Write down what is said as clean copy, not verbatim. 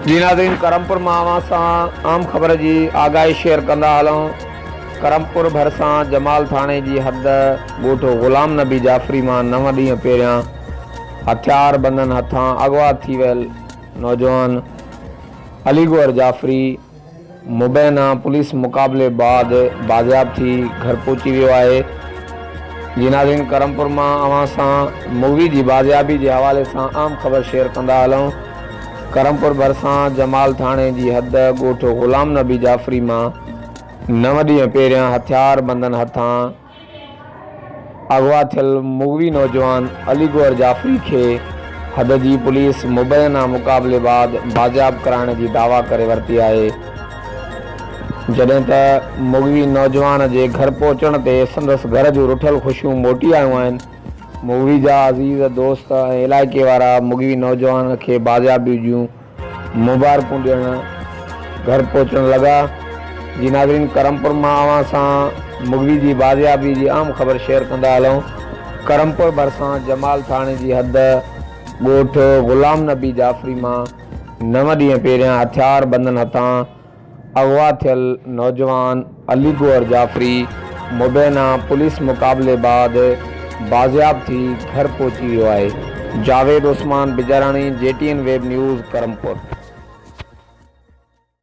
जी नाज़रीन, करमपुर मां अवां सां आम ख़बर जी आगाही शेयर कंदा हलूं। करमपुर भरिसां जमाल थाणे जी हद ॻोठ ग़ुलाम नबी जाफ़री मां 9 ॾींहं पहिरियां हथियार बंदन हथां अगवा थी वियल नौजवान अलीगौर जाफ़री मुबैना पुलिस मुक़ाबले बाद बाज़ियाब थी घर पहुची वियो आहे। जी नाज़रीन, करमपुर मां अवां सां मुवी जी बाज़ियाबी जे हवाले सां आम ख़बर शेयर कंदा हलूं। करमपुर भरिसां जमाल थाणे जी हद ॻोठ ग़ुलाम नबी जाफ़री मां 9 ॾींहं पहिरियां हथियार बंदन हथां अगवा थियल मुगवी नौजवान अलीगौर जाफ़री खे हद जी पुलिस मुबैना मुक़ाबले बाद बाज़ियाब कराइण जी दावा करे वरिती आहे। जॾहिं त मुगवी नौजवान जे घर पहुचण ते संदसि घर जूं रुठल ख़ुशियूं मोटी आयूं आहिनि। मुगवी जा अज़ीज़ दोस्त ऐं इलाइक़े वारा मुगवी नौजवान खे बाज़ियाबी जूं मुबारकूं ॾियण घर पहुचण लॻा। जी नाज़रीन, करमपुर मां अवां सां मुगवी जी बाज़ियाबी जी आम ख़बर शेयर कंदा हलूं। करमपुर भरिसां जमाल थाणे जी हद ॻोठ ग़ुलाम नबी जाफ़री मां 9 ॾींहं पहिरियां हथियार बंदन हथां अगवा थियल नौजवान अलीगौर जाफ़री मुबैना पुलिस मुक़ाबले बाद बाज़ियाब थी घर पहुची वियो आहे। Javed Usman Bijarani, JTN web news, Karampur.